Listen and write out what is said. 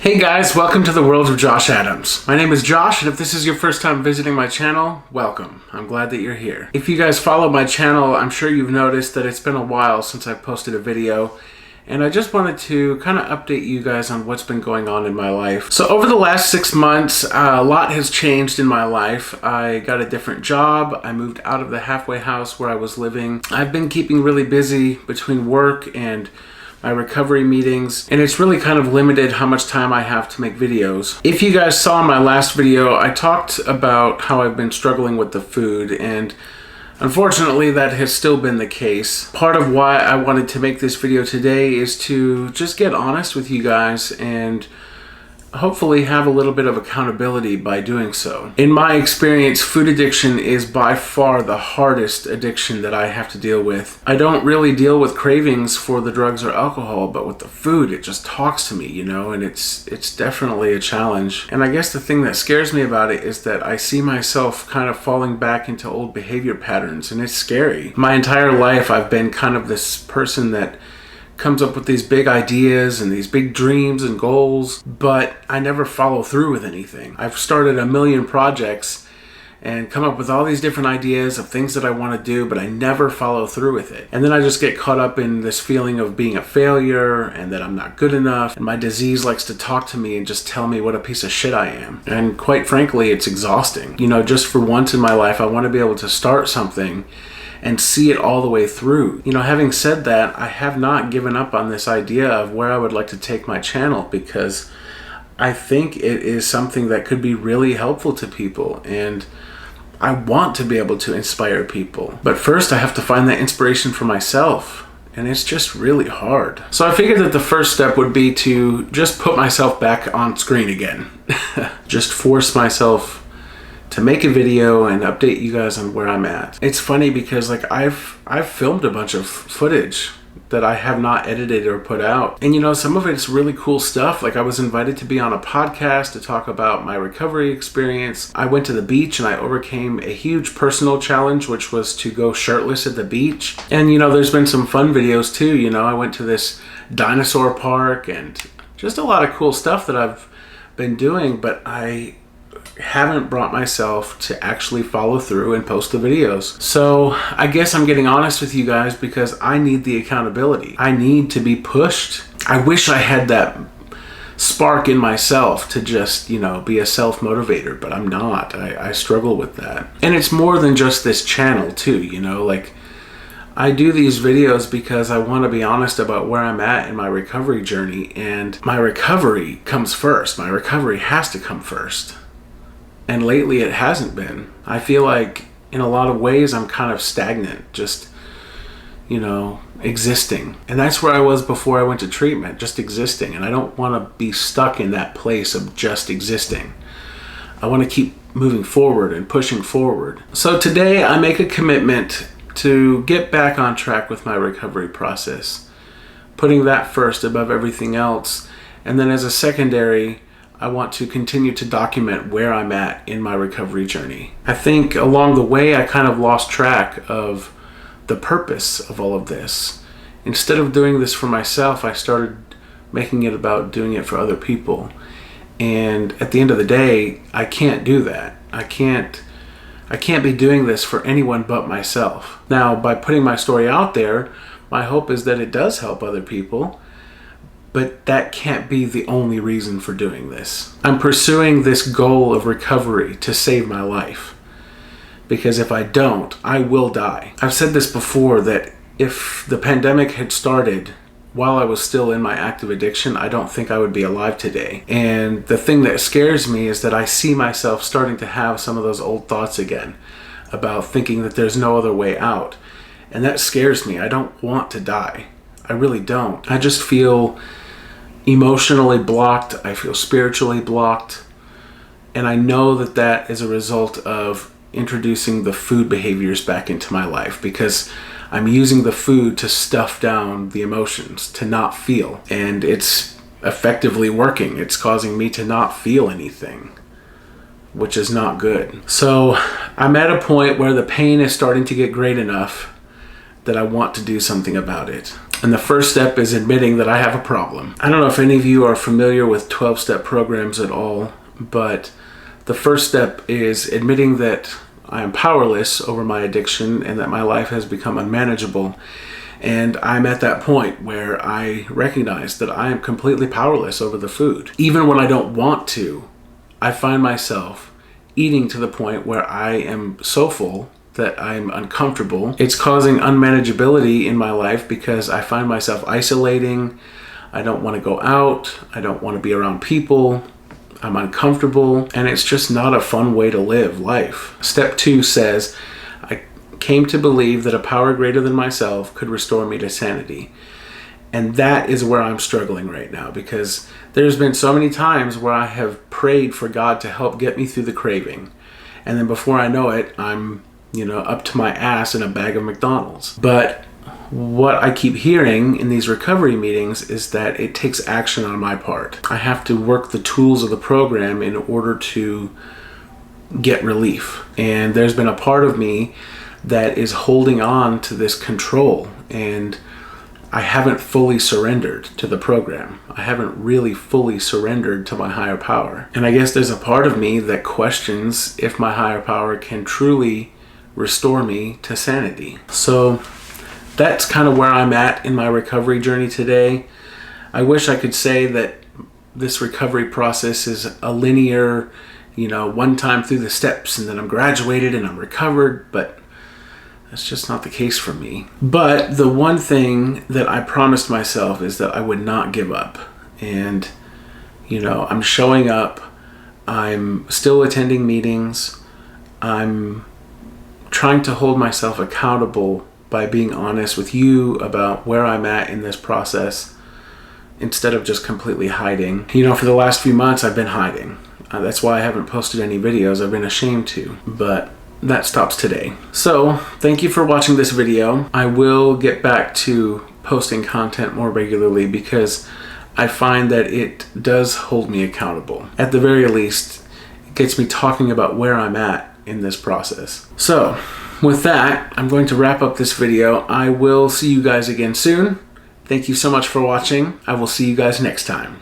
Hey guys, welcome to the world of Josh Adams. My name is Josh, and if this is your first time visiting my channel, welcome. I'm glad that you're here. If you guys follow my channel, I'm sure you've noticed that it's been a while since I've posted a video, and I just wanted to kind of update you guys on what's been going on in my life. So over the last 6 months, a lot has changed in my life. I got a different job. I moved out of the halfway house where I was living. I've been keeping really busy between work and my recovery meetings, and it's really kind of limited how much time I have to make videos. If you guys saw my last video, I talked about how I've been struggling with the food, and unfortunately that has still been the case. Part of why I wanted to make this video today is to just get honest with you guys and hopefully have a little bit of accountability by doing so. In my experience, food addiction is by far the hardest addiction that I have to deal with. I don't really deal with cravings for the drugs or alcohol, but with the food, it just talks to me, you know, and it's definitely a challenge. And I guess the thing that scares me about it is that I see myself kind of falling back into old behavior patterns, and it's scary. My entire life, I've been kind of this person that comes up with these big ideas and these big dreams and goals, but I never follow through with anything. I've started a million projects and come up with all these different ideas of things that I want to do, but I never follow through with it. And then I just get caught up in this feeling of being a failure and that I'm not good enough. And my disease likes to talk to me and just tell me what a piece of shit I am. And quite frankly, it's exhausting. You know, just for once in my life, I want to be able to start something and see it all the way through. You know, having said that, I have not given up on this idea of where I would like to take my channel, because I think it is something that could be really helpful to people, and I want to be able to inspire people. But first I have to find that inspiration for myself, and it's just really hard. So I figured that the first step would be to just put myself back on screen again. Just force myself to make a video and update you guys on where I'm at. It's funny because like I've filmed a bunch of footage that I have not edited or put out. And you know, some of it's really cool stuff. Like I was invited to be on a podcast to talk about my recovery experience. I went to the beach and I overcame a huge personal challenge, which was to go shirtless at the beach. And you know, there's been some fun videos too. You know, I went to this dinosaur park and just a lot of cool stuff that I've been doing, but I haven't brought myself to actually follow through and post the videos. So I guess I'm getting honest with you guys because I need the accountability. I need to be pushed. I wish I had that spark in myself to just, you know, be a self-motivator, but I'm not. I struggle with that. And it's more than just this channel too, you know, like I do these videos because I want to be honest about where I'm at in my recovery journey, and my recovery comes first. My recovery has to come first. And lately it hasn't been. I feel like in a lot of ways I'm kind of stagnant, just, you know, existing. And that's where I was before I went to treatment, just existing. And I don't want to be stuck in that place of just existing. I want to keep moving forward and pushing forward. So today I make a commitment to get back on track with my recovery process, putting that first above everything else. And then as a secondary, I want to continue to document where I'm at in my recovery journey. I think along the way, I kind of lost track of the purpose of all of this. Instead of doing this for myself, I started making it about doing it for other people. And at the end of the day, I can't do that. I can't be doing this for anyone but myself. Now, by putting my story out there, my hope is that it does help other people. But that can't be the only reason for doing this. I'm pursuing this goal of recovery to save my life, because if I don't, I will die. I've said this before, that if the pandemic had started while I was still in my active addiction, I don't think I would be alive today. And the thing that scares me is that I see myself starting to have some of those old thoughts again about thinking that there's no other way out. And that scares me. I don't want to die. I really don't. I just feel emotionally blocked. I feel spiritually blocked. And I know that that is a result of introducing the food behaviors back into my life, because I'm using the food to stuff down the emotions, to not feel. And it's effectively working. It's causing me to not feel anything, which is not good. So I'm at a point where the pain is starting to get great enough that I want to do something about it. And the first step is admitting that I have a problem. I don't know if any of you are familiar with 12-step programs at all, but the first step is admitting that I am powerless over my addiction and that my life has become unmanageable. And I'm at that point where I recognize that I am completely powerless over the food. Even when I don't want to, I find myself eating to the point where I am so full that I'm uncomfortable. It's causing unmanageability in my life because I find myself isolating. I don't want to go out. I don't want to be around people. I'm uncomfortable, and it's just not a fun way to live life. Step 2 says, I came to believe that a power greater than myself could restore me to sanity. And that is where I'm struggling right now, because there's been so many times where I have prayed for God to help get me through the craving. And then before I know it, I'm up to my ass in a bag of McDonald's. But what I keep hearing in these recovery meetings is that it takes action on my part. I have to work the tools of the program in order to get relief. And there's been a part of me that is holding on to this control, and I haven't fully surrendered to the program. I haven't really fully surrendered to my higher power. And I guess there's a part of me that questions if my higher power can truly restore me to sanity. So that's kind of where I'm at in my recovery journey today. I wish I could say that this recovery process is a linear, one time through the steps and then I'm graduated and I'm recovered, but that's just not the case for me. But the one thing that I promised myself is that I would not give up. And, I'm showing up. I'm still attending meetings. I'm trying to hold myself accountable by being honest with you about where I'm at in this process instead of just completely hiding. For the last few months I've been hiding. That's why I haven't posted any videos. I've been ashamed to, but that stops today. So thank you for watching this video. I will get back to posting content more regularly because I find that it does hold me accountable. At the very least, it gets me talking about where I'm at in this process. So with that, I'm going to wrap up this video. I will see you guys again soon. Thank you so much for watching. I will see you guys next time.